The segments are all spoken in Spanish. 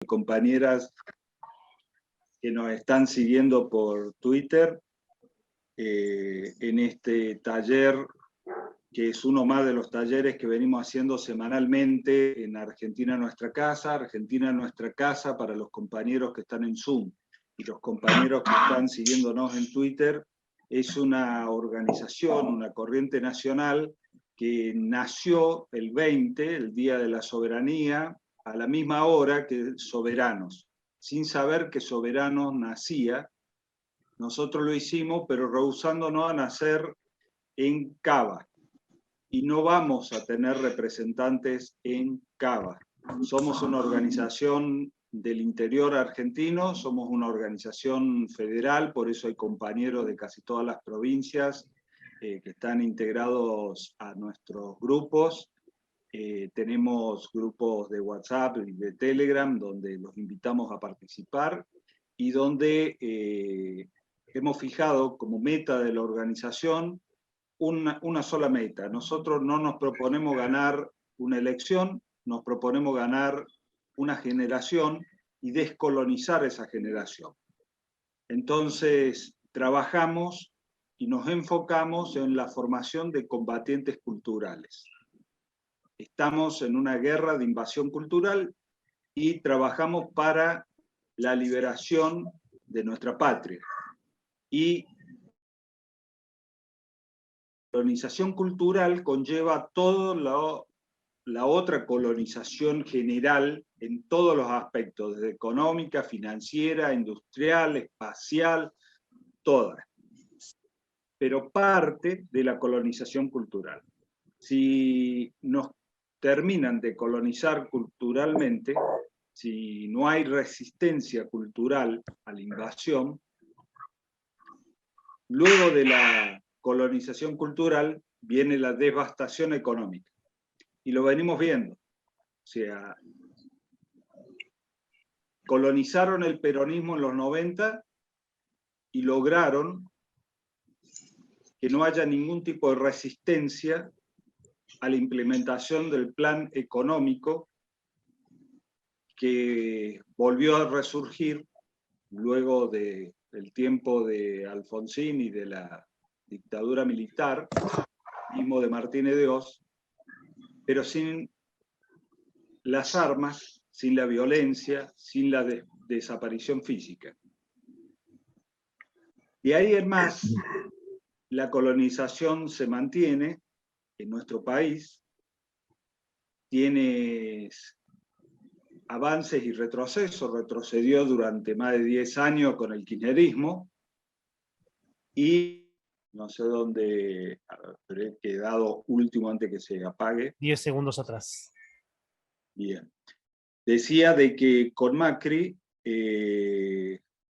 compañeras que nos están siguiendo por Twitter en este taller, que es uno más de los talleres que venimos haciendo semanalmente en Argentina Nuestra Casa. Argentina Nuestra Casa, para los compañeros que están en Zoom y los compañeros que están siguiéndonos en Twitter, es una organización, una corriente nacional que nació el 20, el Día de la Soberanía, a la misma hora que Soberanos, sin saber que Soberanos nacía. Nosotros lo hicimos, pero rehusándonos a nacer en Cava. Y no vamos a tener representantes en Cava. Somos una organización del interior argentino, somos una organización federal, por eso hay compañeros de casi todas las provincias que están integrados a nuestros grupos. Tenemos grupos de WhatsApp y de Telegram donde los invitamos a participar y donde hemos fijado como meta de la organización una sola meta. Nosotros no nos proponemos ganar una elección, nos proponemos ganar una generación y descolonizar esa generación. Entonces, trabajamos y nos enfocamos en la formación de combatientes culturales. Estamos en una guerra de invasión cultural y trabajamos para la liberación de nuestra patria. Y la colonización cultural conlleva toda la otra colonización general en todos los aspectos, desde económica, financiera, industrial, espacial, todas. Pero parte de la colonización cultural. Si nos terminan de colonizar culturalmente, si no hay resistencia cultural a la invasión, luego de la colonización cultural viene la devastación económica. Y lo venimos viendo. O sea, colonizaron el peronismo en los 90 y lograron que no haya ningún tipo de resistencia a la implementación del plan económico que volvió a resurgir luego del tiempo de Alfonsín y de la dictadura militar, mismo de Martínez de Hoz, pero sin las armas, sin la violencia, sin la desaparición física. Y ahí en más, la colonización se mantiene en nuestro país, tiene avances y retrocesos, retrocedió durante más de 10 años con el kirchnerismo, y no sé dónde, pero he quedado último antes que se apague. 10 segundos atrás. Bien. Decía de que con Macri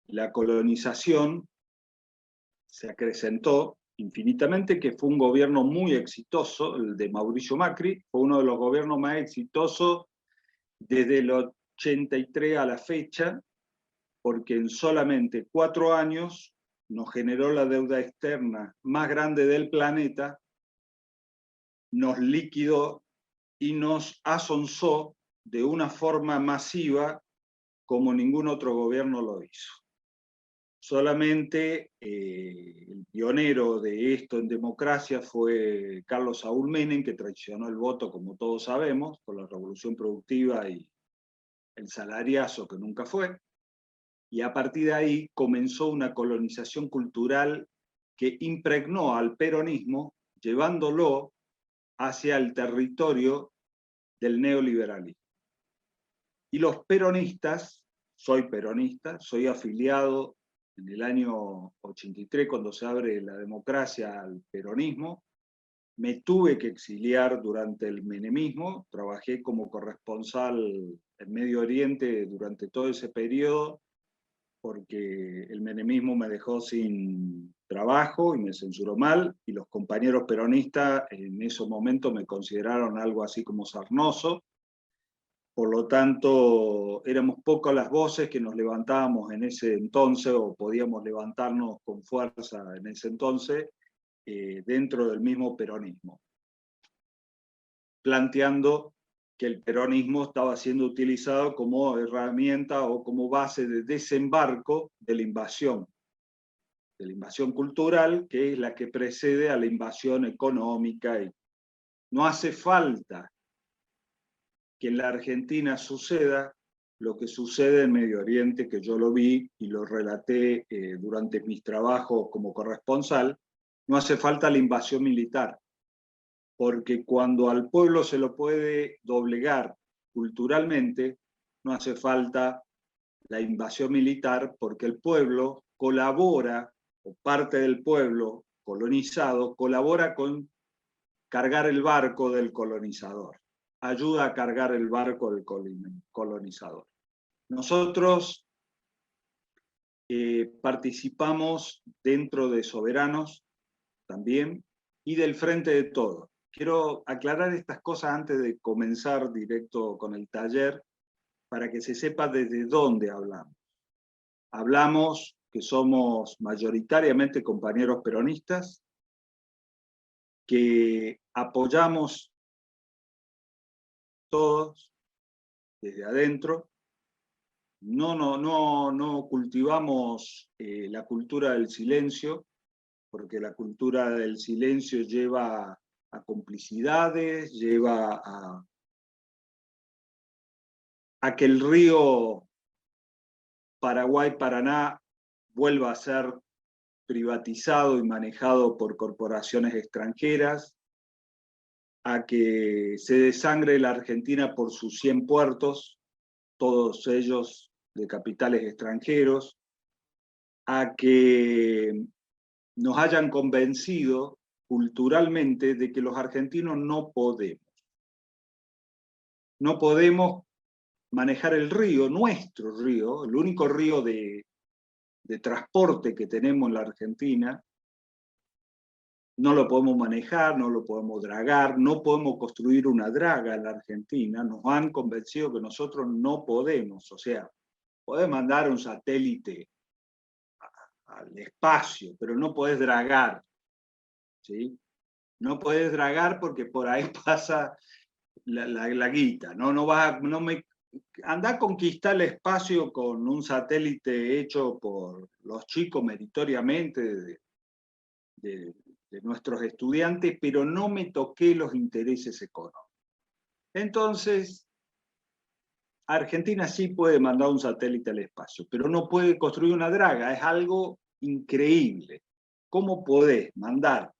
la colonización se acrecentó infinitamente, que fue un gobierno muy exitoso, el de Mauricio Macri, fue uno de los gobiernos más exitosos desde el 83 a la fecha, porque en solamente 4 años nos generó la deuda externa más grande del planeta, nos liquidó y nos asonsó de una forma masiva como ningún otro gobierno lo hizo. Solamente el pionero de esto en democracia fue Carlos Saúl Menem, que traicionó el voto, como todos sabemos, con la revolución productiva y el salariazo que nunca fue. Y a partir de ahí comenzó una colonización cultural que impregnó al peronismo, llevándolo hacia el territorio del neoliberalismo. Y los peronistas, soy peronista, soy afiliado en el año 83, cuando se abre la democracia, al peronismo. Me tuve que exiliar durante el menemismo, trabajé como corresponsal en Medio Oriente durante todo ese periodo, porque el menemismo me dejó sin trabajo y me censuró mal, y los compañeros peronistas en esos momentos me consideraron algo así como sarnoso. Por lo tanto, éramos pocas las voces que nos levantábamos en ese entonces, o podíamos levantarnos con fuerza en ese entonces, dentro del mismo peronismo, planteando que el peronismo estaba siendo utilizado como herramienta o como base de desembarco de la invasión cultural, que es la que precede a la invasión económica. Y no hace falta que en la Argentina suceda lo que sucede en Medio Oriente, que yo lo vi y lo relaté durante mis trabajos como corresponsal. No hace falta la invasión militar, porque cuando al pueblo se lo puede doblegar culturalmente, no hace falta la invasión militar, porque el pueblo colabora, o parte del pueblo colonizado, colabora con cargar el barco del colonizador, ayuda a cargar el barco del colonizador. Nosotros participamos dentro de Soberanos también y del Frente de Todos. Quiero aclarar estas cosas antes de comenzar directo con el taller, para que se sepa desde dónde hablamos. Hablamos que somos mayoritariamente compañeros peronistas, que apoyamos todos desde adentro. No cultivamos la cultura del silencio, porque la cultura del silencio lleva a complicidades, lleva a que el río Paraguay-Paraná vuelva a ser privatizado y manejado por corporaciones extranjeras, a que se desangre la Argentina por sus 100 puertos, todos ellos de capitales extranjeros, a que nos hayan convencido culturalmente de que los argentinos no podemos manejar el río, nuestro río, el único río de transporte que tenemos en la Argentina. No lo podemos manejar, no lo podemos dragar, no podemos construir una draga en la Argentina. Nos han convencido que nosotros no podemos. O sea, podés mandar un satélite al espacio, pero no podés dragar, ¿sí? No podés dragar porque por ahí pasa la guita. Andá a conquistar el espacio con un satélite hecho por los chicos meritoriamente de nuestros estudiantes, pero no me toqué los intereses económicos. Entonces, Argentina sí puede mandar un satélite al espacio, pero no puede construir una draga. Es algo increíble. ¿Cómo podés mandar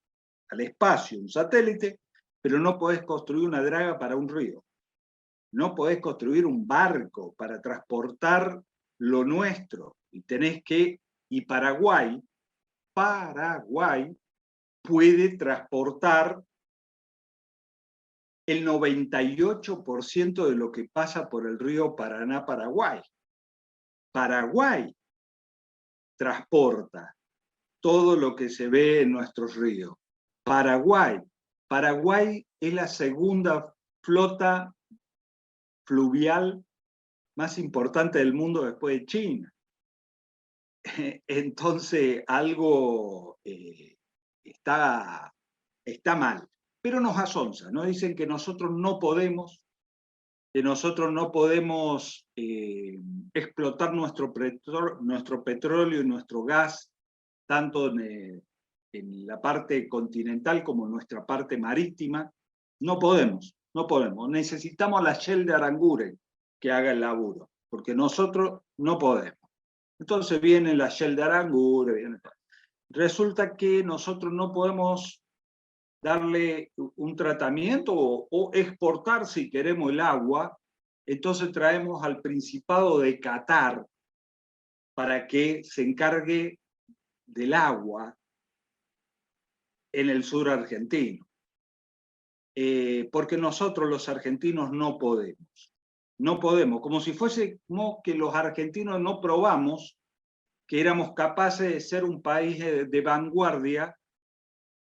al espacio un satélite, pero no podés construir una draga para un río? No podés construir un barco para transportar lo nuestro. Y Paraguay puede transportar el 98% de lo que pasa por el río Paraná-Paraguay. Paraguay transporta todo lo que se ve en nuestros ríos. Paraguay es la segunda flota fluvial más importante del mundo después de China. Entonces, algo está mal. Pero nos asonza, nos dicen que nosotros no podemos explotar nuestro petróleo y nuestro gas, tanto en la parte continental como en nuestra parte marítima. No podemos. Necesitamos a la Shell de Aranguren que haga el laburo, porque nosotros no podemos. Entonces viene la Shell de Aranguren. Resulta que nosotros no podemos darle un tratamiento o exportar, si queremos, el agua. Entonces traemos al Principado de Qatar para que se encargue del agua en el sur argentino. Porque nosotros los argentinos no podemos. No podemos, como si fuésemos que los argentinos no probamos que éramos capaces de ser un país de vanguardia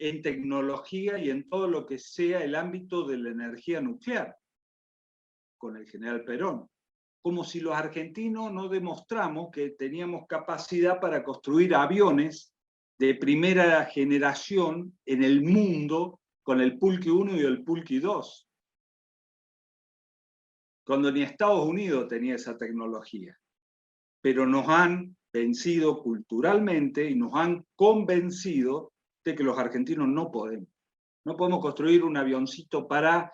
en tecnología y en todo lo que sea el ámbito de la energía nuclear, con el general Perón. Como si los argentinos no demostramos que teníamos capacidad para construir aviones de primera generación en el mundo con el Pulqui 1 y el Pulqui 2. cuando ni Estados Unidos tenía esa tecnología. Pero nos han vencido culturalmente y nos han convencido de que los argentinos no podemos. No podemos construir un avioncito para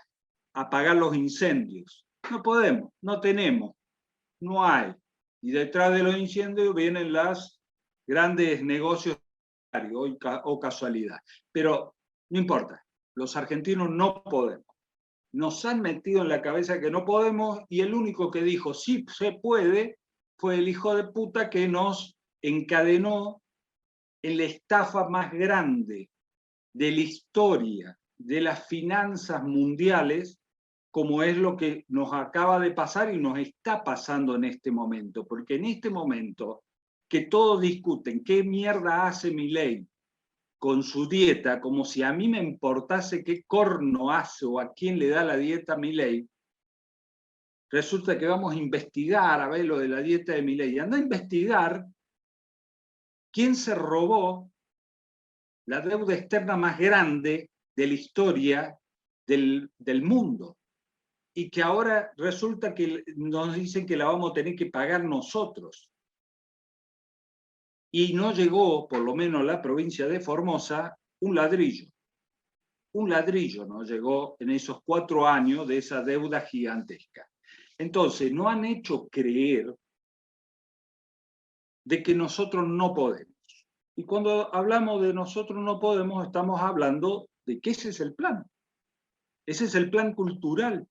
apagar los incendios. No podemos, no tenemos, no hay. Y detrás de los incendios vienen los grandes negocios o casualidad. Pero no importa, los argentinos no podemos. Nos han metido en la cabeza que no podemos y el único que dijo sí se puede fue el hijo de puta que nos encadenó en la estafa más grande de la historia de las finanzas mundiales, como es lo que nos acaba de pasar y nos está pasando en este momento. Porque en este momento que todos discuten qué mierda hace Milei con su dieta, como si a mí me importase qué corno hace o a quién le da la dieta a Milei, resulta que vamos a investigar a ver lo de la dieta de Milei. Anda a investigar quién se robó la deuda externa más grande de la historia del mundo y que ahora resulta que nos dicen que la vamos a tener que pagar nosotros. Y no llegó, por lo menos a la provincia de Formosa, un ladrillo. Un ladrillo no llegó en esos 4 años de esa deuda gigantesca. Entonces, nos han hecho creer de que nosotros no podemos. Y cuando hablamos de nosotros no podemos, estamos hablando de que ese es el plan. Ese es el plan cultural.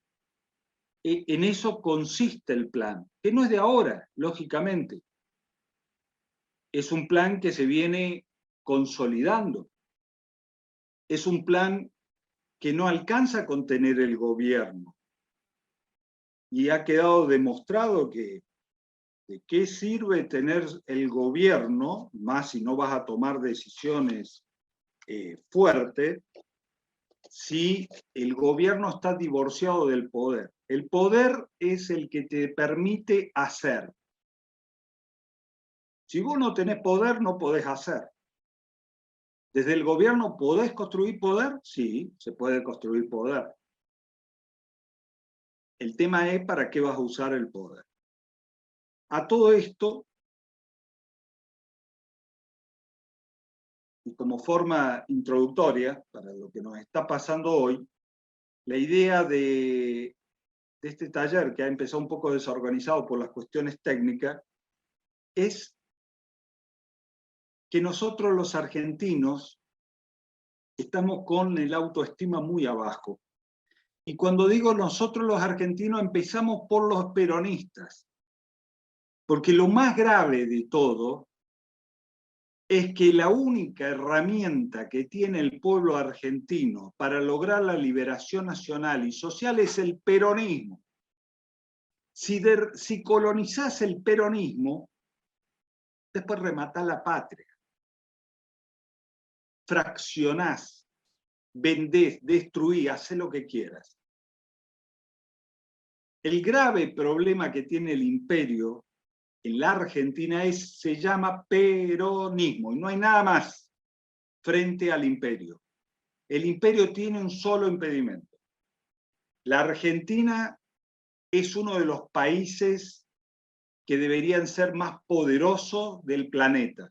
En eso consiste el plan, que no es de ahora, lógicamente. Es un plan que se viene consolidando. Es un plan que no alcanza a contener el gobierno. Y ha quedado demostrado que ¿de qué sirve tener el gobierno, más si no vas a tomar decisiones fuertes, si el gobierno está divorciado del poder? El poder es el que te permite hacer. Si vos no tenés poder, no podés hacer. ¿Desde el gobierno podés construir poder? Sí, se puede construir poder. El tema es para qué vas a usar el poder. A todo esto, y como forma introductoria para lo que nos está pasando hoy, la idea de este taller, que ha empezado un poco desorganizado por las cuestiones técnicas, es que nosotros los argentinos estamos con el autoestima muy abajo. Y cuando digo nosotros los argentinos, empezamos por los peronistas. Porque lo más grave de todo es que la única herramienta que tiene el pueblo argentino para lograr la liberación nacional y social es el peronismo. Si colonizás el peronismo, después rematás la patria. Fraccionás, vendés, destruís, hacés lo que quieras. El grave problema que tiene el imperio en la Argentina se llama peronismo, y no hay nada más frente al imperio. El imperio tiene un solo impedimento. La Argentina es uno de los países que deberían ser más poderosos del planeta,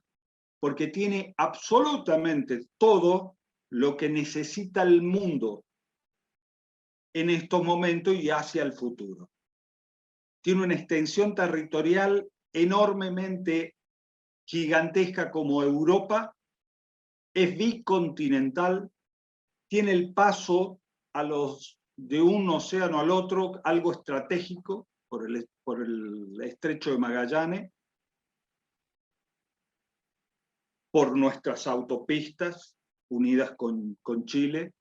porque tiene absolutamente todo lo que necesita el mundo en estos momentos y hacia el futuro. Tiene una extensión territorial enormemente gigantesca como Europa, es bicontinental, tiene el paso de un océano al otro, algo estratégico por el estrecho de Magallanes, por nuestras autopistas unidas con Chile.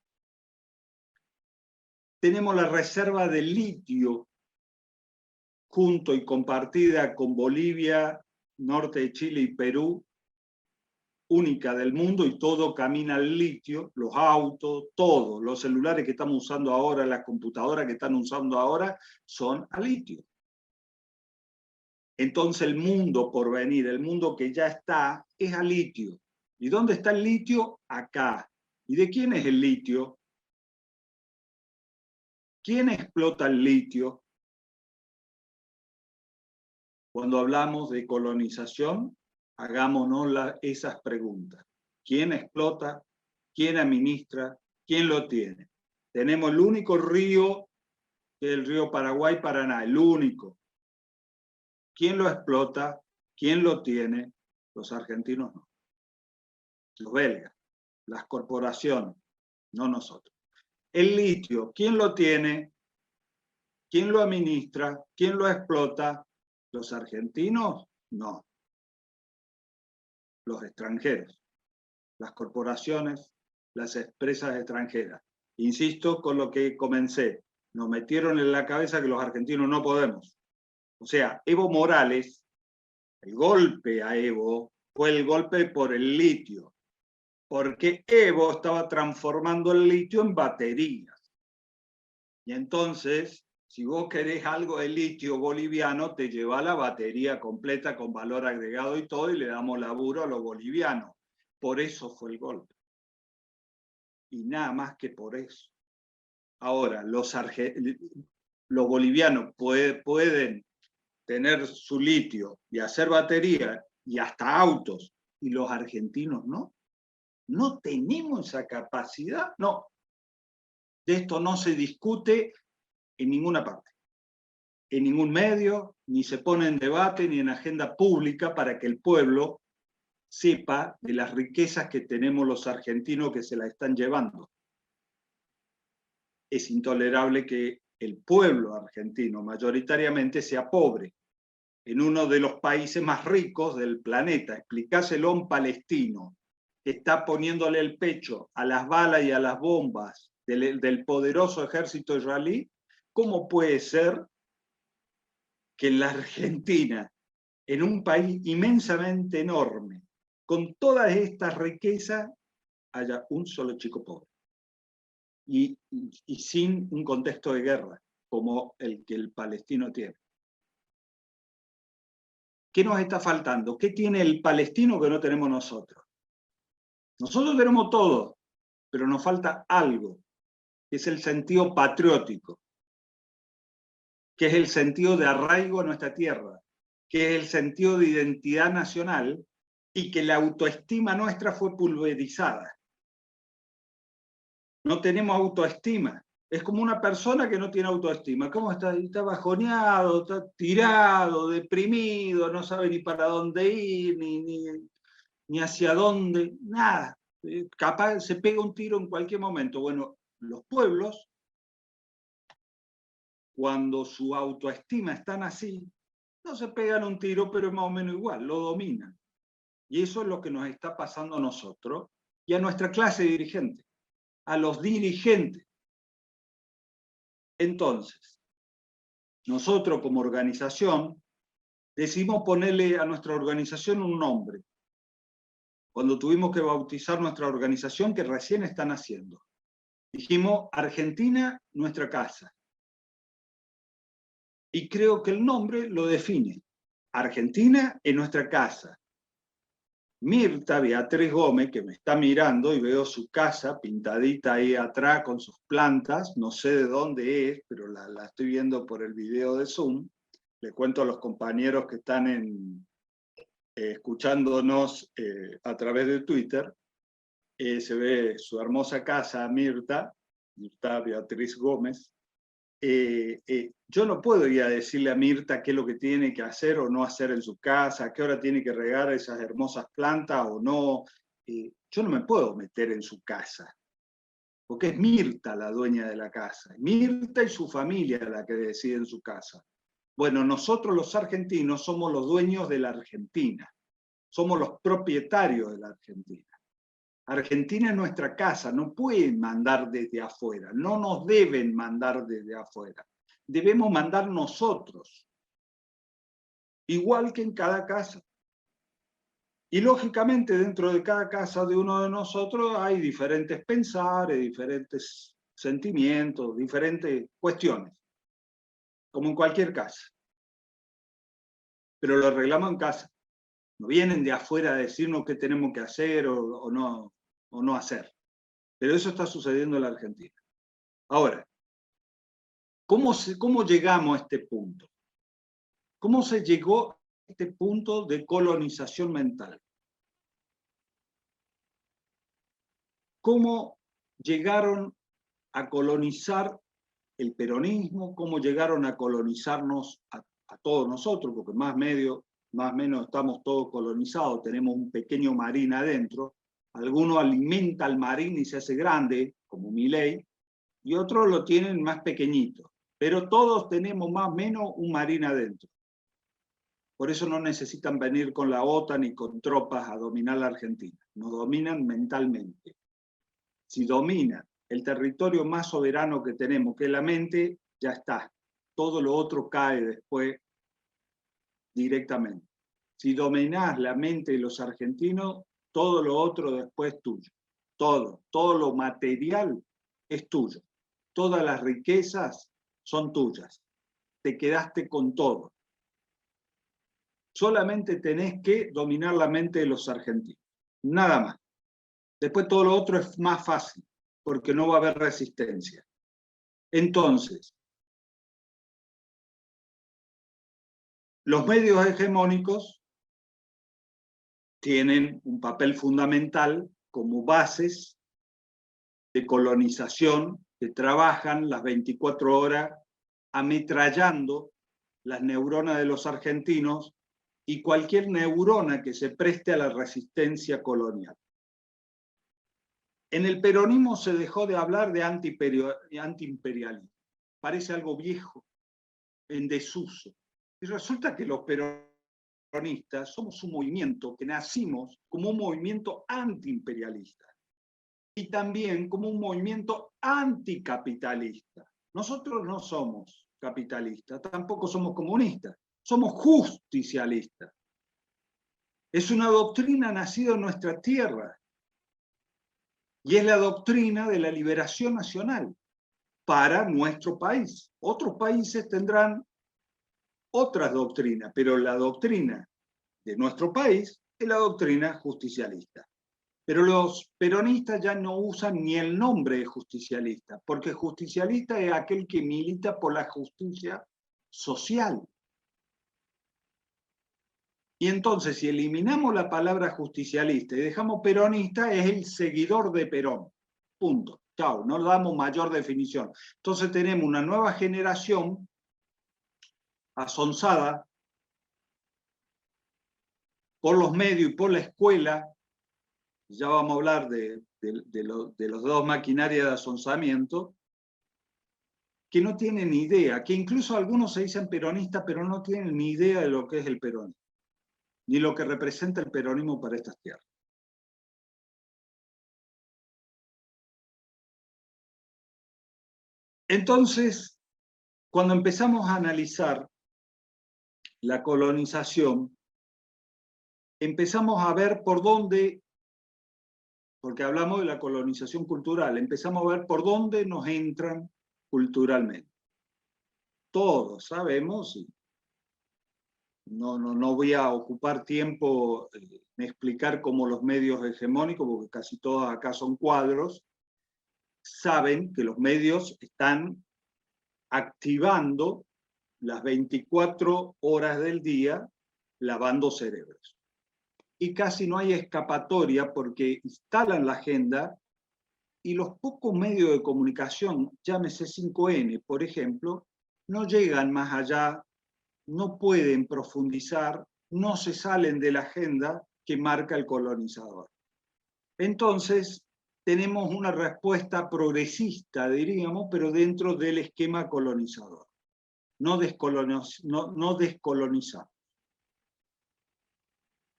Tenemos la reserva de litio junto y compartida con Bolivia, norte de Chile y Perú, única del mundo, y todo camina al litio, los autos, todos, los celulares que estamos usando ahora, las computadoras que están usando ahora, son a litio. Entonces el mundo por venir, el mundo que ya está, es a litio. ¿Y dónde está el litio? Acá. ¿Y de quién es el litio? ¿Quién explota el litio? Cuando hablamos de colonización, hagámonos esas preguntas. ¿Quién explota? ¿Quién administra? ¿Quién lo tiene? Tenemos el único río, que es el río Paraguay-Paraná, el único. ¿Quién lo explota? ¿Quién lo tiene? Los argentinos no. Los belgas, las corporaciones, no nosotros. El litio, ¿quién lo tiene? ¿Quién lo administra? ¿Quién lo explota? ¿Los argentinos? No. Los extranjeros, las corporaciones, las empresas extranjeras. Insisto con lo que comencé. Nos metieron en la cabeza que los argentinos no podemos. O sea, Evo Morales, el golpe a Evo fue el golpe por el litio, porque Evo estaba transformando el litio en baterías. Y entonces, si vos querés algo de litio boliviano, te lleva la batería completa con valor agregado y todo, y le damos laburo a los bolivianos. Por eso fue el golpe. Y nada más que por eso. Ahora, los bolivianos pueden tener su litio y hacer batería y hasta autos, y los argentinos no. No tenemos esa capacidad, no. De esto no se discute en ninguna parte, en ningún medio, ni se pone en debate, ni en agenda pública para que el pueblo sepa de las riquezas que tenemos los argentinos que se la están llevando. Es intolerable que el pueblo argentino mayoritariamente sea pobre en uno de los países más ricos del planeta. Explicáselo a un palestino que está poniéndole el pecho a las balas y a las bombas del poderoso ejército israelí, ¿cómo puede ser que en la Argentina, en un país inmensamente enorme, con todas estas riquezas, haya un solo chico pobre? Y sin un contexto de guerra, como el que el palestino tiene. ¿Qué nos está faltando? ¿Qué tiene el palestino que no tenemos nosotros? Nosotros tenemos todo, pero nos falta algo, que es el sentido patriótico, que es el sentido de arraigo a nuestra tierra, que es el sentido de identidad nacional, y que la autoestima nuestra fue pulverizada. No tenemos autoestima. Es como una persona que no tiene autoestima. ¿Cómo está? Está bajoneado, está tirado, deprimido, no sabe ni para dónde ir, ni hacia dónde, nada. Capaz se pega un tiro en cualquier momento. Bueno, los pueblos, cuando su autoestima están así, no se pegan un tiro, pero es más o menos igual, lo dominan. Y eso es lo que nos está pasando a nosotros y a nuestra clase dirigente, a los dirigentes. Entonces, nosotros como organización decidimos ponerle a nuestra organización un nombre. Cuando tuvimos que bautizar nuestra organización, que recién están haciendo, dijimos Argentina, nuestra casa. Y creo que el nombre lo define. Argentina es nuestra casa. Mirta Beatriz Gómez, que me está mirando y veo su casa pintadita ahí atrás con sus plantas, no sé de dónde es, pero la estoy viendo por el video de Zoom. Le cuento a los compañeros que están escuchándonos a través de Twitter, se ve su hermosa casa, Mirta Beatriz Gómez. Yo no puedo ir a decirle a Mirta qué es lo que tiene que hacer o no hacer en su casa, a qué hora tiene que regar esas hermosas plantas o no. Yo no me puedo meter en su casa, porque es Mirta la dueña de la casa. Mirta y su familia la que deciden su casa. Bueno, nosotros los argentinos somos los dueños de la Argentina. Somos los propietarios de la Argentina. Argentina es nuestra casa, no pueden mandar desde afuera, no nos deben mandar desde afuera. Debemos mandar nosotros, igual que en cada casa. Y lógicamente dentro de cada casa de uno de nosotros hay diferentes pensares, diferentes sentimientos, diferentes cuestiones, como en cualquier casa. Pero lo arreglamos en casa. No vienen de afuera a decirnos qué tenemos que hacer o no hacer. Pero eso está sucediendo en la Argentina. Ahora, ¿cómo llegamos a este punto? ¿Cómo se llegó este punto de colonización mental. ¿Cómo llegaron a colonizar el peronismo? ¿Cómo llegaron a colonizarnos a todos nosotros? Porque más o menos estamos todos colonizados, tenemos un pequeño marín adentro. Alguno alimenta al marín y se hace grande, como Milei, y otros lo tienen más pequeñito. Pero todos tenemos más o menos un marín adentro. Por eso no necesitan venir con la OTAN ni con tropas a dominar la Argentina. Nos dominan mentalmente. Si dominan el territorio más soberano que tenemos, que es la mente, ya está. Todo lo otro cae después directamente. Si dominás la mente de los argentinos, todo lo otro después es tuyo. Todo lo material es tuyo. Todas las riquezas son tuyas. Te quedaste con todo. Solamente tenés que dominar la mente de los argentinos. Nada más. Después todo lo otro es más fácil, porque no va a haber resistencia. Entonces, los medios hegemónicos tienen un papel fundamental como bases de colonización que trabajan las 24 horas ametrallando las neuronas de los argentinos y cualquier neurona que se preste a la resistencia colonial. En el peronismo se dejó de hablar de antiimperialismo. Parece algo viejo, en desuso. Y resulta que los peronistas somos un movimiento que nacimos como un movimiento antiimperialista y también como un movimiento anticapitalista. Nosotros no somos capitalistas, tampoco somos comunistas, somos justicialistas. Es una doctrina nacida en nuestra tierra y es la doctrina de la liberación nacional para nuestro país. Otros países tendrán otras doctrinas, pero la doctrina de nuestro país es la doctrina justicialista. Pero los peronistas ya no usan ni el nombre de justicialista, porque justicialista es aquel que milita por la justicia social. Y entonces, si eliminamos la palabra justicialista y dejamos peronista, es el seguidor de Perón. Punto. Chao, no damos mayor definición. Entonces tenemos una nueva generación asonsada por los medios y por la escuela. Ya vamos a hablar de los dos maquinarias de asonsamiento, que no tienen ni idea, que incluso algunos se dicen peronistas, pero no tienen ni idea de lo que es el peronismo, ni lo que representa el peronismo para estas tierras. Entonces, cuando empezamos a analizar la colonización, empezamos a ver por dónde, porque hablamos de la colonización cultural, empezamos a ver por dónde nos entran culturalmente. Todos sabemos, y no voy a ocupar tiempo en explicar cómo los medios hegemónicos, porque casi todos acá son cuadros, saben que los medios están activando las 24 horas del día lavando cerebros. Y casi no hay escapatoria porque instalan la agenda y los pocos medios de comunicación, llámese 5N, por ejemplo, no llegan más allá, no pueden profundizar, no se salen de la agenda que marca el colonizador. Entonces, tenemos una respuesta progresista, diríamos, pero dentro del esquema colonizador. No descolonizamos.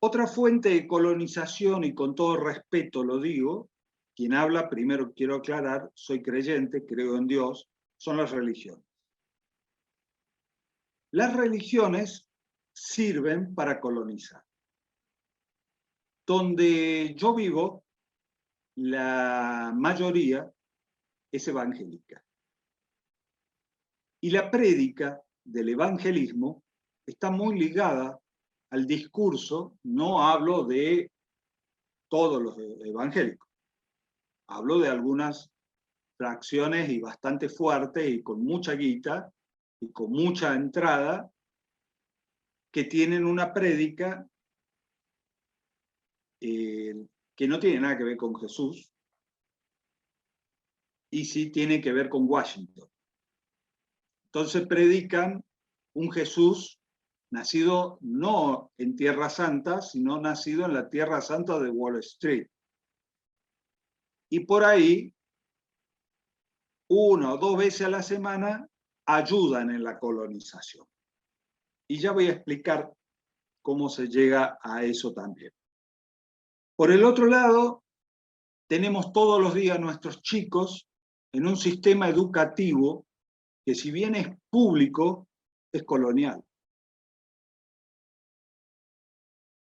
Otra fuente de colonización, y con todo respeto lo digo, quien habla, primero quiero aclarar, soy creyente, creo en Dios, son las religiones. Las religiones sirven para colonizar. Donde yo vivo, la mayoría es evangélica. Y la prédica del evangelismo está muy ligada al discurso, no hablo de todos los evangélicos, hablo de algunas fracciones y bastante fuertes y con mucha guita y con mucha entrada, que tienen una prédica que no tiene nada que ver con Jesús, y sí tiene que ver con Washington. Entonces predican un Jesús nacido no en Tierra Santa, sino nacido en la Tierra Santa de Wall Street. Y por ahí, 1 o 2 veces a la semana, ayudan en la colonización. Y ya voy a explicar cómo se llega a eso también. Por el otro lado, tenemos todos los días nuestros chicos en un sistema educativo que, si bien es público, es colonial.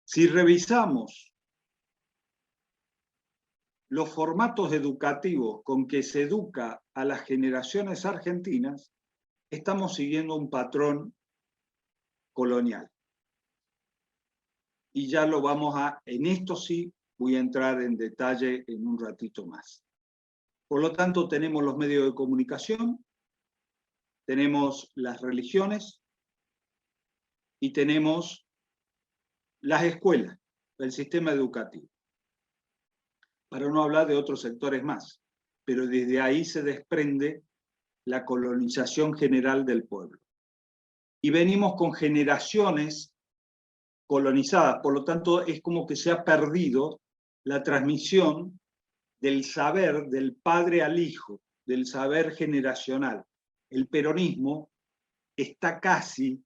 Si revisamos los formatos educativos con que se educa a las generaciones argentinas, estamos siguiendo un patrón colonial. Y ya lo vamos a, en esto sí, voy a entrar en detalle en un ratito más. Por lo tanto, tenemos los medios de comunicación, tenemos las religiones y tenemos las escuelas, el sistema educativo. Para no hablar de otros sectores más, pero desde ahí se desprende la colonización general del pueblo. Y venimos con generaciones colonizadas, por lo tanto es como que se ha perdido la transmisión del saber del padre al hijo, del saber generacional. El peronismo está casi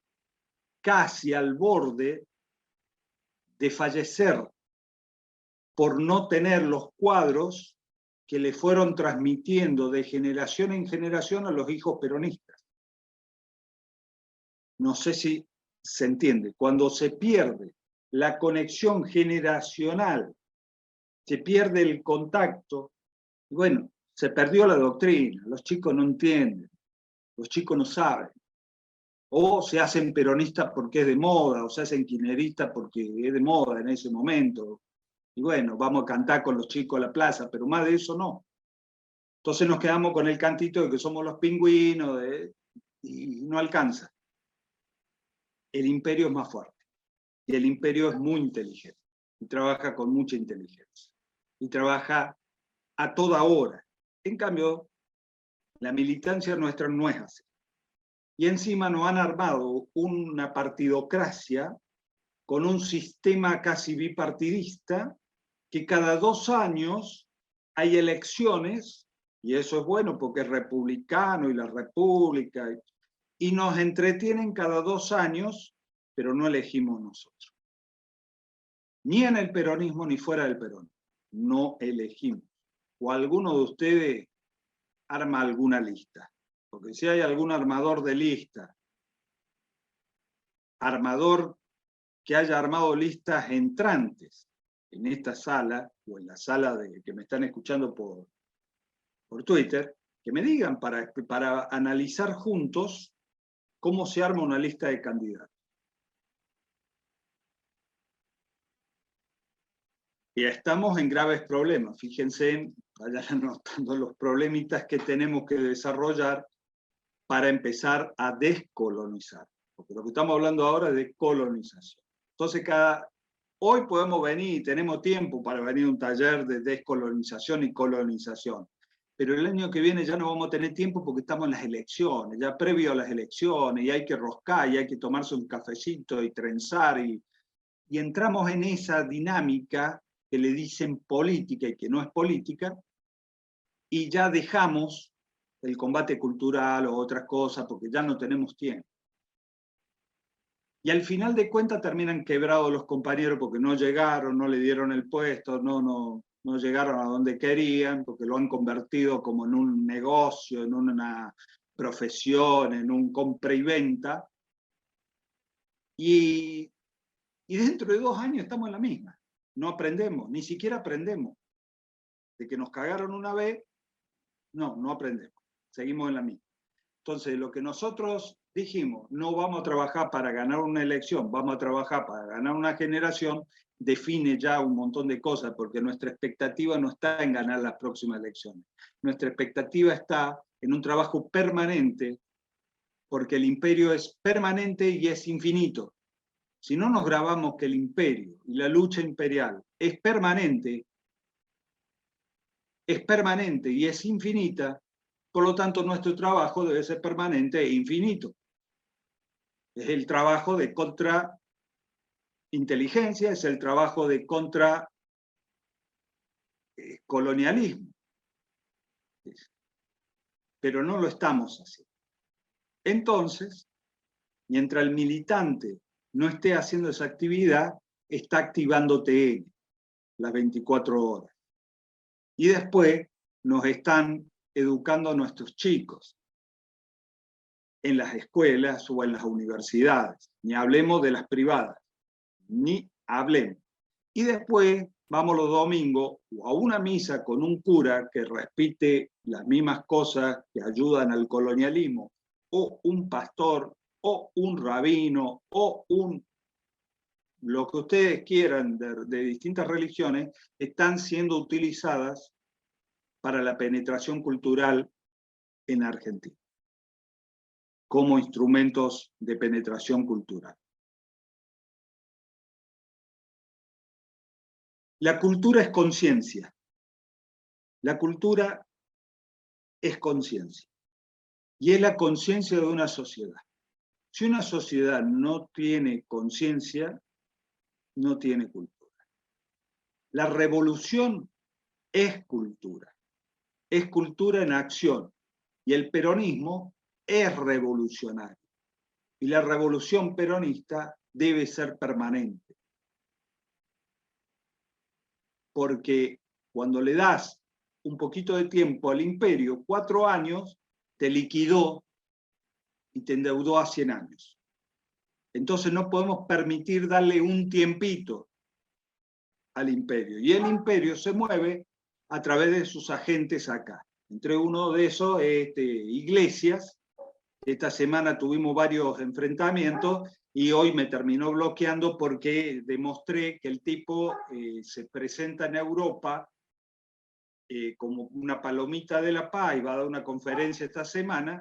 al borde de fallecer por no tener los cuadros que le fueron transmitiendo de generación en generación a los hijos peronistas. No sé si se entiende. Cuando se pierde la conexión generacional, se pierde el contacto, bueno, se perdió la doctrina, los chicos no entienden, los chicos no saben. O se hacen peronistas porque es de moda, o se hacen kirchneristas porque es de moda en ese momento. Y bueno, vamos a cantar con los chicos a la plaza, pero más de eso no. Entonces nos quedamos con el cantito de que somos los pingüinos, y no alcanza. El imperio es más fuerte, y el imperio es muy inteligente, y trabaja con mucha inteligencia, y trabaja a toda hora. En cambio, la militancia nuestra no es así. Y encima nos han armado una partidocracia con un sistema casi bipartidista, que cada 2 años hay elecciones, y eso es bueno porque es republicano y la república, y nos entretienen cada 2 años, pero no elegimos nosotros. Ni en el peronismo ni fuera del peronismo. No elegimos. O alguno de ustedes arma alguna lista. Porque si hay algún armador de lista, armador que haya armado listas entrantes en esta sala, o en la sala de que me están escuchando por Twitter, que me digan para analizar juntos cómo se arma una lista de candidatos. Y estamos en graves problemas. Fíjense, vayan anotando los problemitas que tenemos que desarrollar para empezar a descolonizar. Porque lo que estamos hablando ahora es de colonización. Entonces, hoy podemos venir y tenemos tiempo para venir a un taller de descolonización y colonización. Pero el año que viene ya no vamos a tener tiempo porque estamos en las elecciones, ya previo a las elecciones, y hay que roscar, y hay que tomarse un cafecito y trenzar, y entramos en esa dinámica que le dicen política y que no es política, y ya dejamos el combate cultural o otras cosas porque ya no tenemos tiempo. Y al final de cuentas terminan quebrados los compañeros porque no llegaron, no le dieron el puesto, no llegaron a donde querían, porque lo han convertido como en un negocio, en una profesión, en un compra y venta. Y dentro de 2 años estamos en la misma. No aprendemos, ni siquiera aprendemos. De que nos cagaron una vez, no aprendemos. Seguimos en la misma. Entonces, lo que nosotros dijimos, no vamos a trabajar para ganar una elección, vamos a trabajar para ganar una generación, define ya un montón de cosas, porque nuestra expectativa no está en ganar las próximas elecciones. Nuestra expectativa está en un trabajo permanente, porque el imperio es permanente y es infinito. si no nos grabamos que el imperio y la lucha imperial es permanente y es infinita, por lo tanto nuestro trabajo debe ser permanente e infinito. Es el trabajo de contrainteligencia, es el trabajo de contracolonialismo. Pero no lo estamos haciendo. Entonces, mientras el militante no esté haciendo esa actividad, está activando TN las 24 horas. Y después nos están educando a nuestros chicos en las escuelas o en las universidades. Ni hablemos de las privadas, ni hablemos. Y después vamos los domingos o a una misa con un cura que repite las mismas cosas que ayudan al colonialismo, o un pastor, o un rabino, o lo que ustedes quieran de distintas religiones, están siendo utilizadas para la penetración cultural en Argentina, como instrumentos de penetración cultural. La cultura es conciencia. La cultura es conciencia. Y es la conciencia de una sociedad. Si una sociedad no tiene conciencia, no tiene cultura. La revolución es cultura en acción. Y el peronismo es revolucionario. Y la revolución peronista debe ser permanente. Porque cuando le das un poquito de tiempo al imperio, 4 años, te liquidó y te endeudó a 100 años. Entonces no podemos permitir darle un tiempito al imperio. Y el imperio se mueve a través de sus agentes acá. Entre uno de esos, Iglesias. Esta semana tuvimos varios enfrentamientos y hoy me terminó bloqueando porque demostré que el tipo se presenta en Europa como una palomita de la paz y va a dar una conferencia esta semana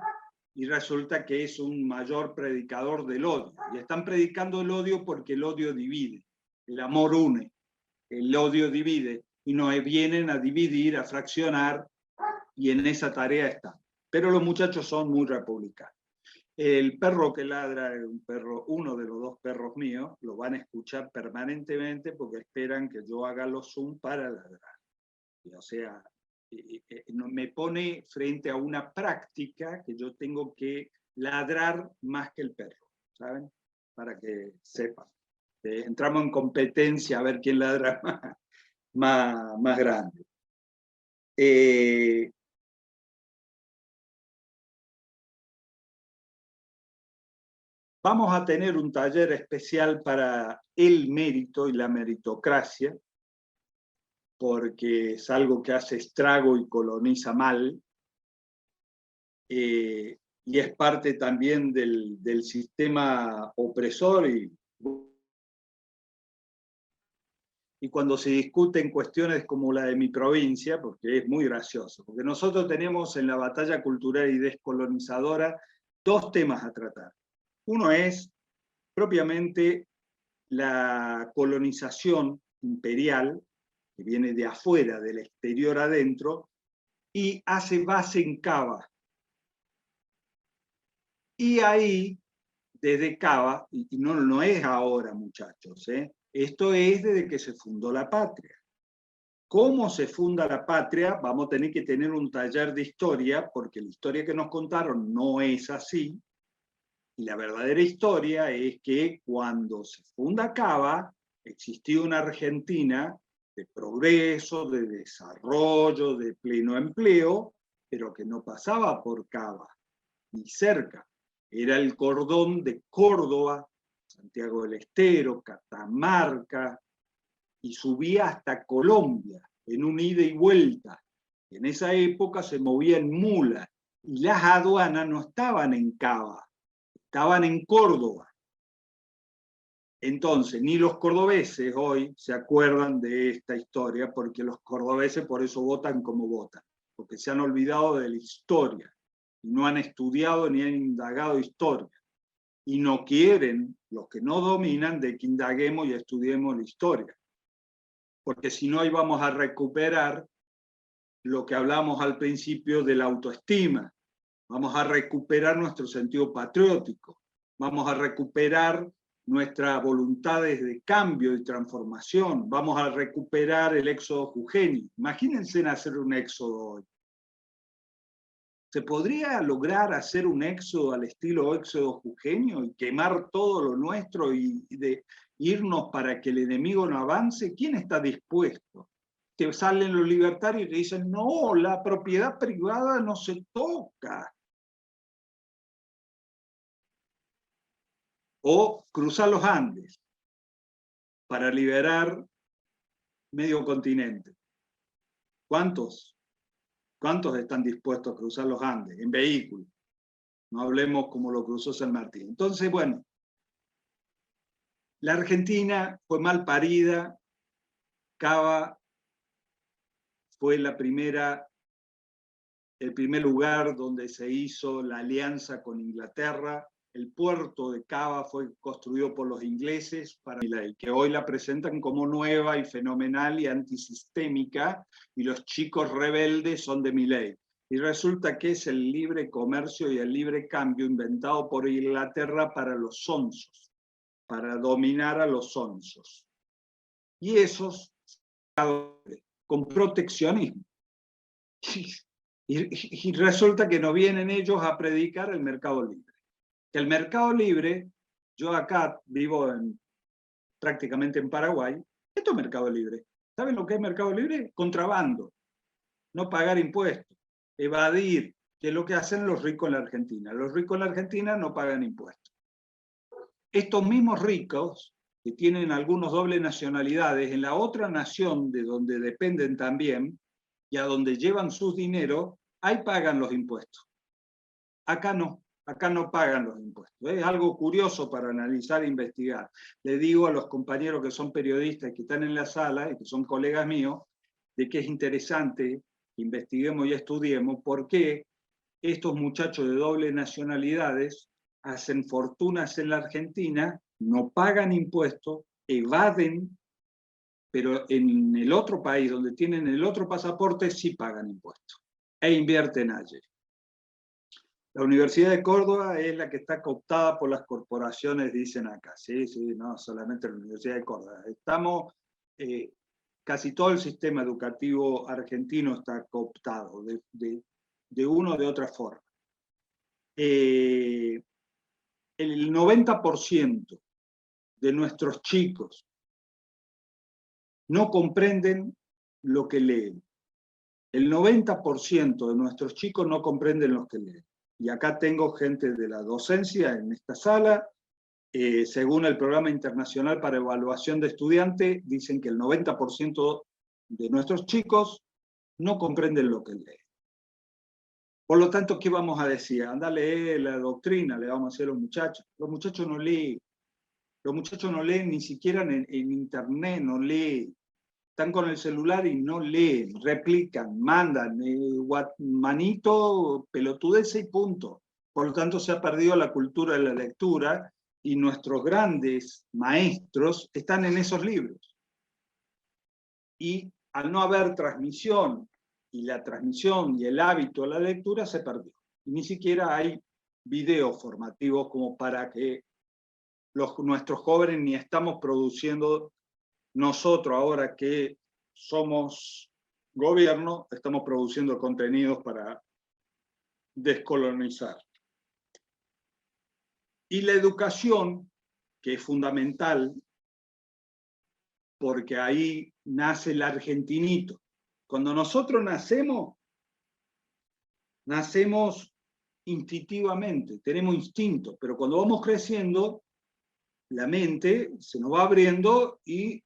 y resulta que es un mayor predicador del odio. Y están predicando el odio porque el odio divide, el amor une, el odio divide y nos vienen a dividir, a fraccionar y en esa tarea están. Pero los muchachos son muy republicanos. El perro que ladra es uno de los 2 perros míos, lo van a escuchar permanentemente porque esperan que yo haga los Zoom para ladrar. O sea, me pone frente a una práctica que yo tengo que ladrar más que el perro, ¿saben? Para que sepan. Entramos en competencia a ver quién ladra más grande. Vamos a tener un taller especial para el mérito y la meritocracia, porque es algo que hace estrago y coloniza mal, y es parte también del sistema opresor, y cuando se discuten cuestiones como la de mi provincia, porque es muy gracioso, porque nosotros tenemos en la batalla cultural y descolonizadora 2 temas a tratar. Uno es propiamente la colonización imperial, que viene de afuera, del exterior adentro, y hace base en Cava. Y ahí, desde Cava, y no es ahora, muchachos, esto es desde que se fundó la patria. ¿Cómo se funda la patria? Vamos a tener que tener un taller de historia, porque la historia que nos contaron no es así. Y la verdadera historia es que cuando se funda Cava, existía una Argentina de progreso, de desarrollo, de pleno empleo, pero que no pasaba por Cava, ni cerca. Era el cordón de Córdoba, Santiago del Estero, Catamarca, y subía hasta Colombia, en un ida y vuelta. En esa época se movía en mulas, y las aduanas no estaban en Cava, estaban en Córdoba. Entonces, ni los cordobeses hoy se acuerdan de esta historia, porque los cordobeses por eso votan como votan, porque se han olvidado de la historia, y no han estudiado ni han indagado historia. y no quieren, los que no dominan, de que indaguemos y estudiemos la historia. Porque si no, ahí vamos a recuperar lo que hablamos al principio de la autoestima. Vamos a recuperar nuestro sentido patriótico. Vamos a recuperar nuestras voluntades de cambio y transformación. Vamos a recuperar el éxodo jujeño. Imagínense en hacer un éxodo hoy. ¿Se podría lograr hacer un éxodo al estilo éxodo jujeño y quemar todo lo nuestro y de irnos para que el enemigo no avance? ¿Quién está dispuesto? Que salen los libertarios y dicen, no, la propiedad privada no se toca. O cruzar los Andes para liberar medio continente. ¿Cuántos están dispuestos a cruzar los Andes en vehículo? No hablemos como lo cruzó San Martín. Entonces, bueno, la Argentina fue mal parida. Cava fue el primer lugar donde se hizo la alianza con Inglaterra. El puerto de Cava fue construido por los ingleses para Milei, que hoy la presentan como nueva y fenomenal y antisistémica, y los chicos rebeldes son de Milei. Y resulta que es el libre comercio y el libre cambio inventado por Inglaterra para los sonsos, para dominar a los sonsos. Y esos con proteccionismo. Y resulta que no vienen ellos a predicar el mercado libre. El mercado libre, yo acá vivo prácticamente en Paraguay, esto es mercado libre. ¿Saben lo que es mercado libre? Contrabando, no pagar impuestos, evadir, que es lo que hacen los ricos en la Argentina. Los ricos en la Argentina no pagan impuestos. Estos mismos ricos, que tienen algunos dobles nacionalidades, en la otra nación de donde dependen también, y a donde llevan sus dineros, ahí pagan los impuestos. Acá no pagan los impuestos. Es algo curioso para analizar e investigar. Le digo a los compañeros que son periodistas que están en la sala y que son colegas míos, de que es interesante que investiguemos y estudiemos por qué estos muchachos de doble nacionalidades hacen fortunas en la Argentina, no pagan impuestos, evaden, pero en el otro país donde tienen el otro pasaporte sí pagan impuestos e invierten allí. La Universidad de Córdoba es la que está cooptada por las corporaciones, dicen acá. Sí, no solamente la Universidad de Córdoba. Casi todo el sistema educativo argentino está cooptado de una o de otra forma. El 90% de nuestros chicos no comprenden lo que leen. El 90% de nuestros chicos no comprenden lo que leen. Y acá tengo gente de la docencia en esta sala. Según el Programa Internacional para Evaluación de Estudiantes, dicen que el 90% de nuestros chicos no comprenden lo que leen. Por lo tanto, ¿qué vamos a decir? Anda a leer la doctrina, le vamos a decir a los muchachos. Los muchachos no leen. Los muchachos no leen ni siquiera en internet, no leen. Están con el celular y no leen, replican, mandan, manito, pelotudece y punto. Por lo tanto, se ha perdido la cultura de la lectura y nuestros grandes maestros están en esos libros. Y al no haber transmisión, y la transmisión y el hábito de la lectura se perdió. Y ni siquiera hay videos formativos como para que nuestros jóvenes ni estamos produciendo. Nosotros, ahora que somos gobierno, estamos produciendo contenidos para descolonizar. Y la educación, que es fundamental, porque ahí nace el argentinito. Cuando nosotros nacemos instintivamente, tenemos instintos, pero cuando vamos creciendo, la mente se nos va abriendo y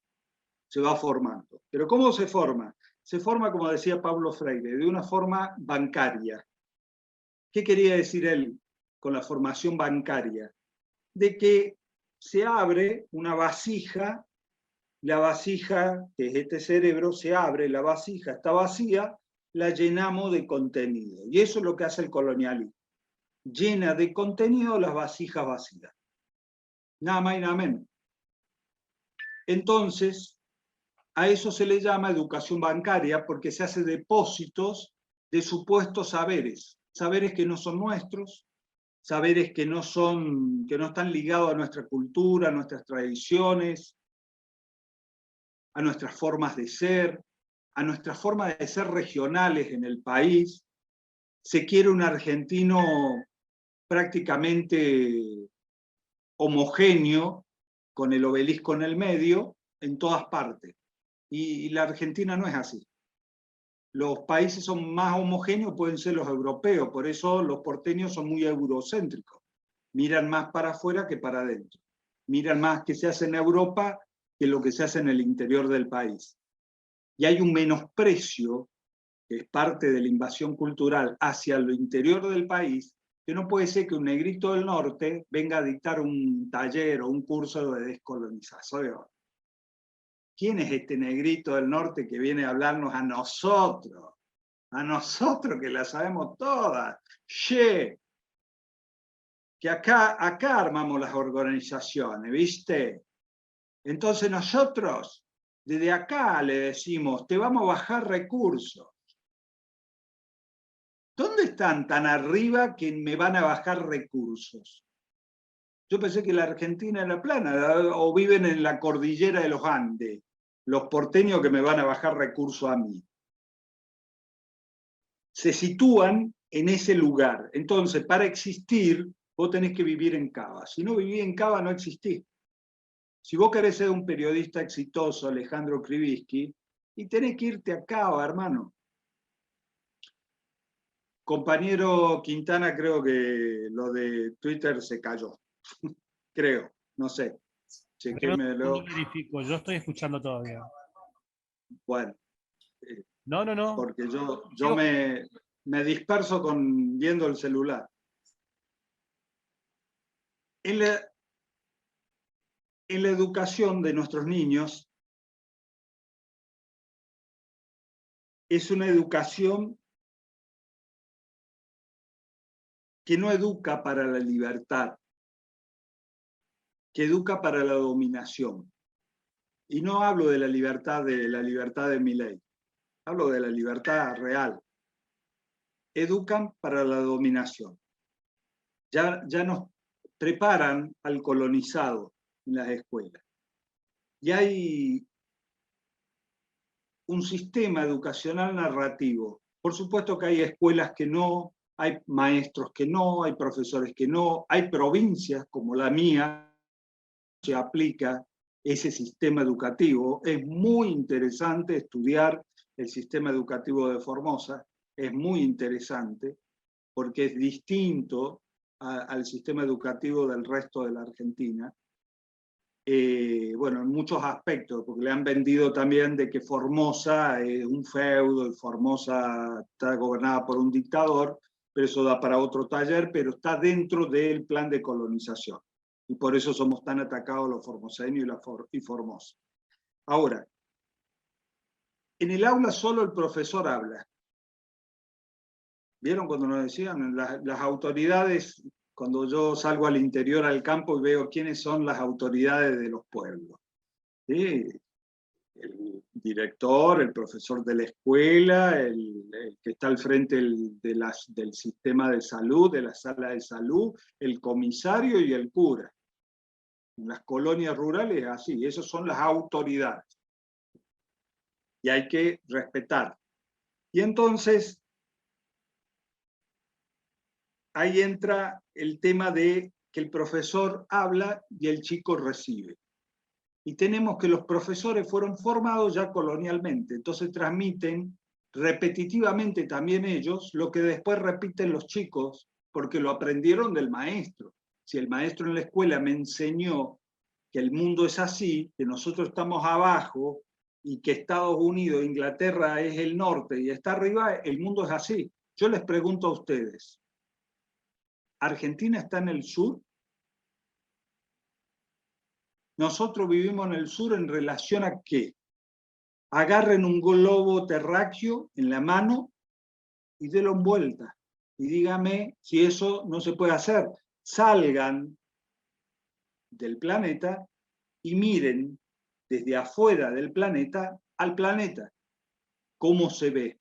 se va formando. ¿Pero cómo se forma? Se forma, como decía Pablo Freire, de una forma bancaria. ¿Qué quería decir él con la formación bancaria? De que se abre una vasija, la vasija, que es este cerebro, se abre, la vasija está vacía, la llenamos de contenido. Y eso es lo que hace el colonialismo. Llena de contenido las vasijas vacías. Nada más y nada menos. Entonces, a eso se le llama educación bancaria porque se hace depósitos de supuestos saberes, saberes que no son nuestros, saberes que no están ligados a nuestra cultura, a nuestras tradiciones, a nuestras formas de ser, a nuestras formas de ser regionales en el país. Se quiere un argentino prácticamente homogéneo, con el obelisco en el medio, en todas partes. Y la Argentina no es así. Los países son más homogéneos, pueden ser los europeos, por eso los porteños son muy eurocéntricos. Miran más para afuera que para adentro. Miran más qué se hace en Europa que lo que se hace en el interior del país. Y hay un menosprecio, que es parte de la invasión cultural, hacia lo interior del país, que no puede ser que un negrito del norte venga a dictar un taller o un curso de descolonización. ¿Quién es este negrito del norte que viene a hablarnos a nosotros? A nosotros que la sabemos todas. Che, que acá armamos las organizaciones, ¿viste? Entonces nosotros, desde acá le decimos, te vamos a bajar recursos. ¿Dónde están tan arriba que me van a bajar recursos? Yo pensé que la Argentina era plana, o viven en la cordillera de los Andes, los porteños que me van a bajar recursos a mí. Se sitúan en ese lugar. Entonces, para existir, vos tenés que vivir en Cava. Si no vivís en Cava, no existís. Si vos querés ser un periodista exitoso, Alejandro Krivitsky, y tenés que irte a Cava, hermano. Compañero Quintana, creo que lo de Twitter se cayó. Creo, no sé. Chequémelo. No verifico, yo estoy escuchando todavía. Bueno. No. Porque yo me disperso viendo el celular. En la educación de nuestros niños es una educación que no educa para la libertad, que educa para la dominación. Y no hablo de la libertad de Milei, hablo de la libertad real. Educan para la dominación. Ya nos preparan al colonizado en las escuelas. Y hay un sistema educacional narrativo. Por supuesto que hay escuelas que no, hay maestros que no, hay profesores que no, hay provincias como la mía, se aplica ese sistema educativo. Es muy interesante estudiar el sistema educativo de Formosa, es muy interesante porque es distinto al sistema educativo del resto de la Argentina. Bueno, en muchos aspectos, porque le han vendido también de que Formosa es un feudo y Formosa está gobernada por un dictador, pero eso da para otro taller, pero está dentro del plan de colonización. Y por eso somos tan atacados los formoseños y Formosa. Ahora, en el aula solo el profesor habla. ¿Vieron cuando nos decían? Las autoridades, cuando yo salgo al interior, al campo, y veo quiénes son las autoridades de los pueblos. ¿Sí? El director, el profesor de la escuela, el que está al frente del sistema de salud, de la sala de salud, el comisario y el cura. En las colonias rurales, así, esas son las autoridades. Y hay que respetar. Y entonces, ahí entra el tema de que el profesor habla y el chico recibe. Y tenemos que los profesores fueron formados ya colonialmente, entonces transmiten repetitivamente también ellos lo que después repiten los chicos, porque lo aprendieron del maestro. Si el maestro en la escuela me enseñó que el mundo es así, que nosotros estamos abajo y que Estados Unidos, Inglaterra es el norte y está arriba, el mundo es así. Yo les pregunto a ustedes, ¿Argentina está en el sur? Nosotros vivimos en el sur en relación a qué. Agarren un globo terráqueo en la mano y délo en vuelta. Y dígame si eso no se puede hacer. Salgan del planeta y miren desde afuera del planeta al planeta, cómo se ve,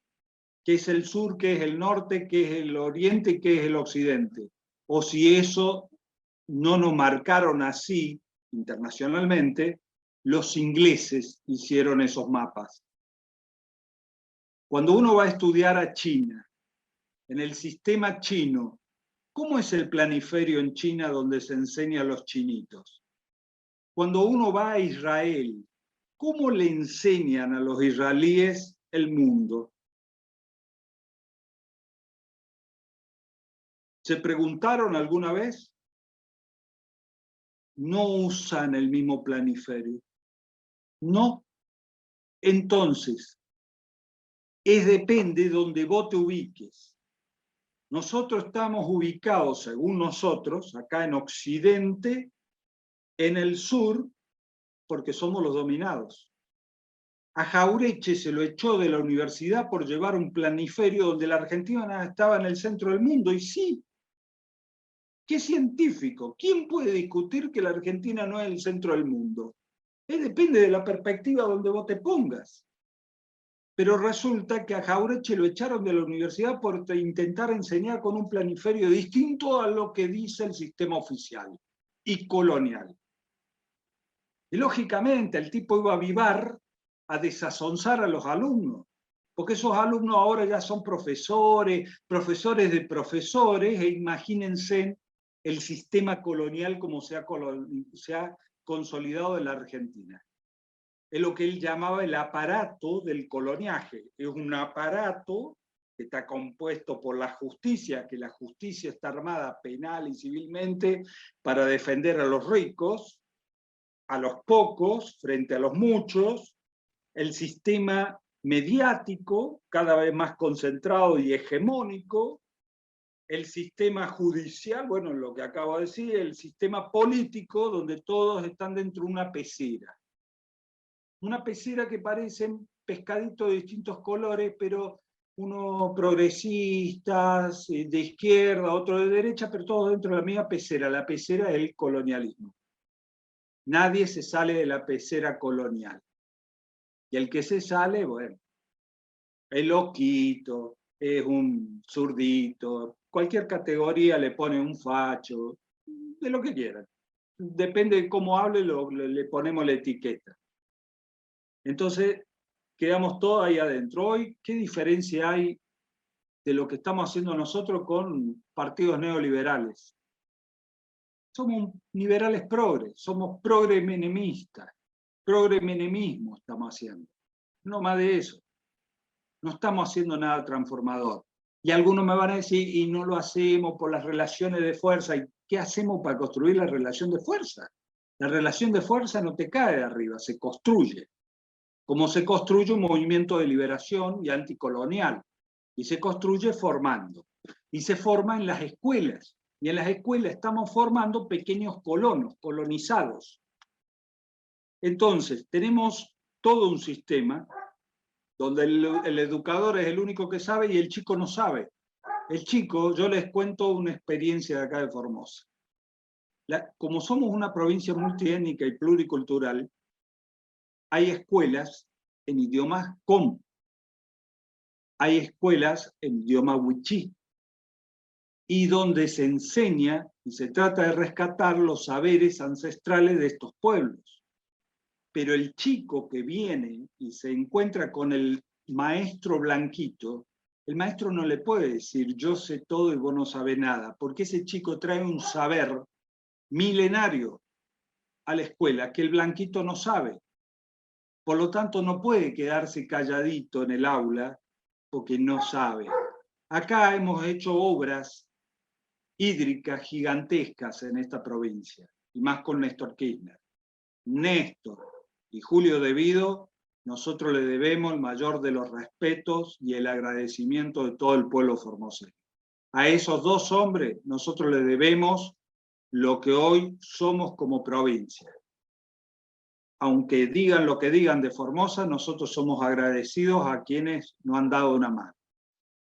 qué es el sur, qué es el norte, qué es el oriente, qué es el occidente. O si eso no nos marcaron así internacionalmente, los ingleses hicieron esos mapas. Cuando uno va a estudiar a China, en el sistema chino, ¿cómo es el planiferio en China donde se enseña a los chinitos? Cuando uno va a Israel, ¿cómo le enseñan a los israelíes el mundo? ¿Se preguntaron alguna vez? No usan el mismo planiferio. No. Entonces, depende de donde vos te ubiques. Nosotros estamos ubicados, según nosotros, acá en Occidente, en el sur, porque somos los dominados. A Jauretche se lo echó de la universidad por llevar un planiferio donde la Argentina estaba en el centro del mundo, y sí. ¿Qué científico? ¿Quién puede discutir que la Argentina no es el centro del mundo? Depende de la perspectiva donde vos te pongas. Pero resulta que a Jauretche lo echaron de la universidad por intentar enseñar con un planiferio distinto a lo que dice el sistema oficial y colonial. Y lógicamente el tipo iba a avivar, a desazonzar a los alumnos, porque esos alumnos ahora ya son profesores, profesores de profesores, e imagínense el sistema colonial como se ha consolidado en la Argentina. Es lo que él llamaba el aparato del coloniaje. Es un aparato que está compuesto por la justicia, que la justicia está armada penal y civilmente para defender a los ricos, a los pocos frente a los muchos, el sistema mediático cada vez más concentrado y hegemónico, el sistema judicial, bueno, lo que acabo de decir, el sistema político donde todos están dentro de una pecera. Una pecera que parecen pescaditos de distintos colores, pero uno progresistas, de izquierda, otro de derecha, pero todos dentro de la misma pecera. La pecera es el colonialismo. Nadie se sale de la pecera colonial. Y el que se sale, bueno, es loquito, es un zurdito, cualquier categoría le pone un facho, de lo que quieran. Depende de cómo hable, le ponemos la etiqueta. Entonces, quedamos todos ahí adentro. Hoy, ¿qué diferencia hay de lo que estamos haciendo nosotros con partidos neoliberales? Somos liberales progres, somos progre-menemistas, progre-menemismo estamos haciendo. No más de eso. No estamos haciendo nada transformador. Y algunos me van a decir, y no lo hacemos por las relaciones de fuerza. ¿Y qué hacemos para construir la relación de fuerza? La relación de fuerza no te cae de arriba, se construye. Como se construye un movimiento de liberación y anticolonial. Y se construye formando. Y se forma en las escuelas. Y en las escuelas estamos formando pequeños colonos, colonizados. Entonces, tenemos todo un sistema donde el educador es el único que sabe y el chico no sabe. El chico, yo les cuento una experiencia de acá de Formosa. Como somos una provincia multiétnica y pluricultural, hay escuelas en idiomas com, hay escuelas en idioma wichí, y donde se enseña y se trata de rescatar los saberes ancestrales de estos pueblos. Pero el chico que viene y se encuentra con el maestro blanquito, el maestro no le puede decir yo sé todo y vos no sabés nada, porque ese chico trae un saber milenario a la escuela que el blanquito no sabe. Por lo tanto, no puede quedarse calladito en el aula porque no sabe. Acá hemos hecho obras hídricas gigantescas en esta provincia, y más con Néstor Kirchner. Néstor y Julio De Vido, nosotros le debemos el mayor de los respetos y el agradecimiento de todo el pueblo formoseño. A esos dos hombres nosotros le debemos lo que hoy somos como provincia. Aunque digan lo que digan de Formosa, nosotros somos agradecidos a quienes nos han dado una mano.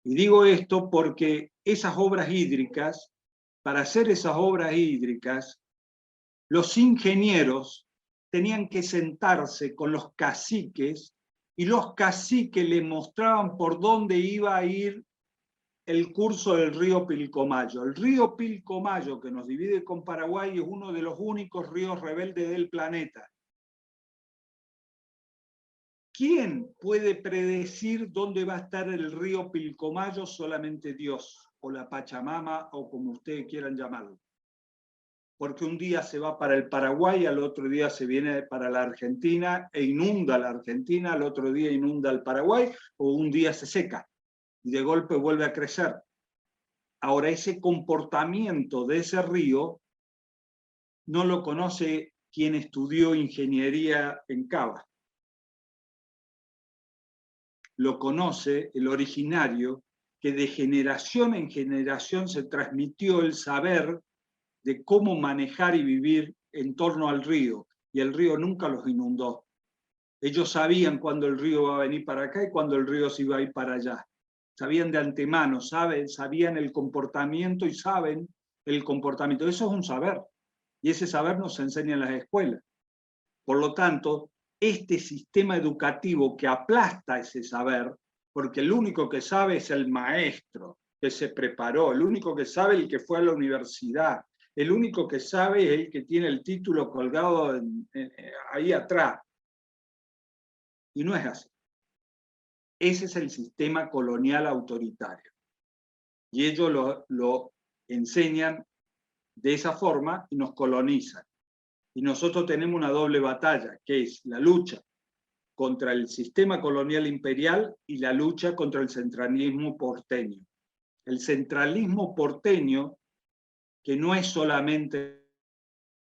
Y digo esto porque esas obras hídricas, para hacer esas obras hídricas, los ingenieros tenían que sentarse con los caciques y los caciques le mostraban por dónde iba a ir el curso del río Pilcomayo. El río Pilcomayo, que nos divide con Paraguay, es uno de los únicos ríos rebeldes del planeta. ¿Quién puede predecir dónde va a estar el río Pilcomayo? Solamente Dios, o la Pachamama, o como ustedes quieran llamarlo. Porque un día se va para el Paraguay, al otro día se viene para la Argentina e inunda la Argentina, al otro día inunda el Paraguay, o un día se seca y de golpe vuelve a crecer. Ahora, ese comportamiento de ese río no lo conoce quien estudió ingeniería en Cava. Lo conoce el originario, que de generación en generación se transmitió el saber de cómo manejar y vivir en torno al río, y el río nunca los inundó. Ellos sabían cuándo el río iba a venir para acá y cuándo el río se iba a ir para allá. Sabían de antemano, sabían el comportamiento y saben el comportamiento. Eso es un saber, y ese saber nos enseña en las escuelas. Por lo tanto, este sistema educativo que aplasta ese saber, porque el único que sabe es el maestro que se preparó, el único que sabe es el que fue a la universidad, el único que sabe es el que tiene el título colgado ahí atrás. Y no es así. Ese es el sistema colonial autoritario. Y ellos lo enseñan de esa forma y nos colonizan. Y nosotros tenemos una doble batalla, que es la lucha contra el sistema colonial imperial y la lucha contra el centralismo porteño. El centralismo porteño, que no es solamente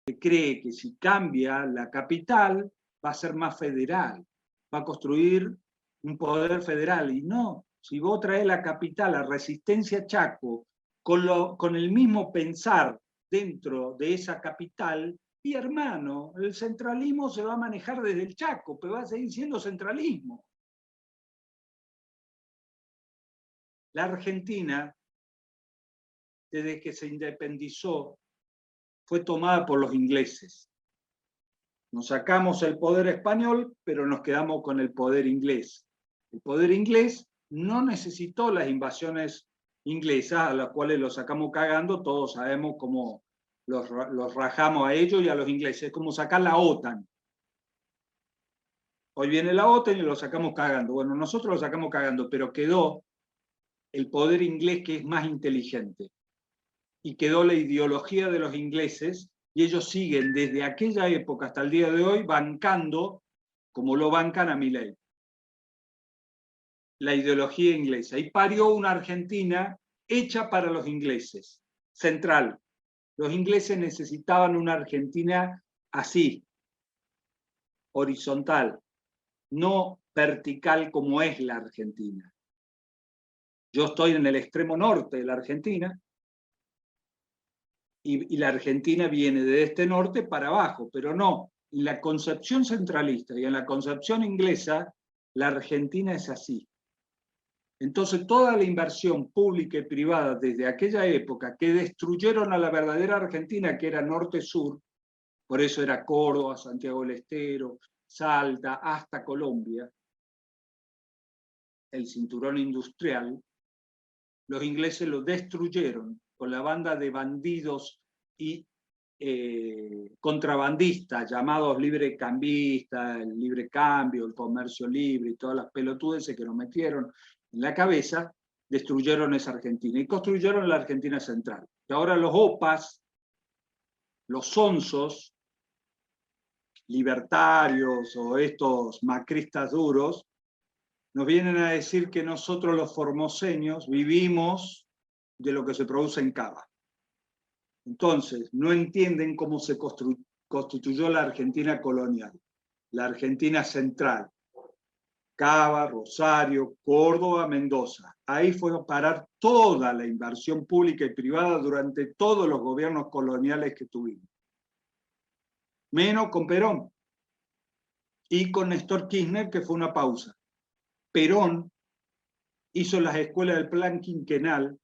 que cree que si cambia la capital va a ser más federal, va a construir un poder federal. Y no, si vos traes la capital a Resistencia Chaco con el mismo pensar dentro de esa capital, y hermano, el centralismo se va a manejar desde el Chaco, pero va a seguir siendo centralismo. La Argentina, desde que se independizó, fue tomada por los ingleses. Nos sacamos el poder español, pero nos quedamos con el poder inglés. El poder inglés no necesitó las invasiones inglesas, a las cuales los sacamos cagando. Todos sabemos cómo los rajamos a ellos y a los ingleses. Es como sacar la OTAN. Hoy viene la OTAN y lo sacamos cagando. Bueno, nosotros lo sacamos cagando, pero quedó el poder inglés, que es más inteligente. Y quedó la ideología de los ingleses, y ellos siguen desde aquella época hasta el día de hoy bancando, como lo bancan a Milei, la ideología inglesa. Y parió una Argentina hecha para los ingleses, central. Los ingleses necesitaban una Argentina así, horizontal, no vertical como es la Argentina. Yo estoy en el extremo norte de la Argentina, y la Argentina viene de este norte para abajo, pero no. En la concepción centralista y en la concepción inglesa, la Argentina es así. Entonces, toda la inversión pública y privada desde aquella época que destruyeron a la verdadera Argentina, que era norte-sur, por eso era Córdoba, Santiago del Estero, Salta, hasta Colombia, el cinturón industrial, los ingleses lo destruyeron con la banda de bandidos y contrabandistas llamados librecambistas, el libre cambio, el comercio libre y todas las pelotudeces que nos metieron en la cabeza, destruyeron esa Argentina y construyeron la Argentina central. Y ahora los OPAs, los sonsos, libertarios o estos macristas duros, nos vienen a decir que nosotros los formoseños vivimos de lo que se produce en Cava. Entonces, no entienden cómo se constituyó la Argentina colonial, la Argentina central, Cava, Rosario, Córdoba, Mendoza. Ahí fue a parar toda la inversión pública y privada durante todos los gobiernos coloniales que tuvimos. Menos con Perón y con Néstor Kirchner, que fue una pausa. Perón hizo las escuelas del plan quinquenal.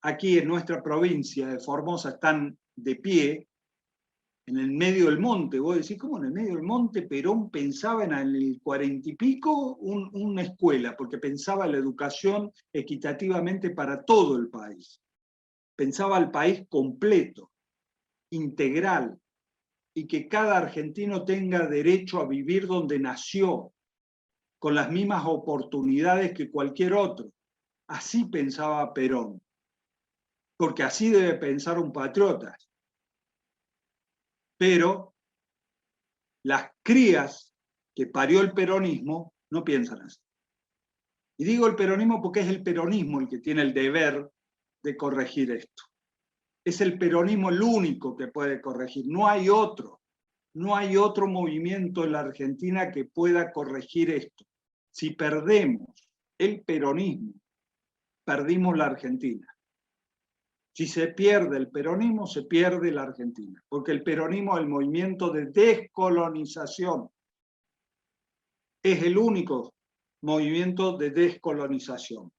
Aquí en nuestra provincia de Formosa están de pie, en el medio del monte. Vos decís, ¿cómo en el medio del monte Perón pensaba en el 40 y pico una escuela? Porque pensaba la educación equitativamente para todo el país. Pensaba el país completo, integral, y que cada argentino tenga derecho a vivir donde nació, con las mismas oportunidades que cualquier otro. Así pensaba Perón, porque así debe pensar un patriota. Pero las crías que parió el peronismo no piensan así. Y digo el peronismo porque es el peronismo el que tiene el deber de corregir esto. Es el peronismo el único que puede corregir, no hay otro. No hay otro movimiento en la Argentina que pueda corregir esto. Si perdemos el peronismo, perdimos la Argentina. Si se pierde el peronismo, se pierde la Argentina, porque el peronismo es el movimiento de descolonización. Es el único movimiento de descolonización.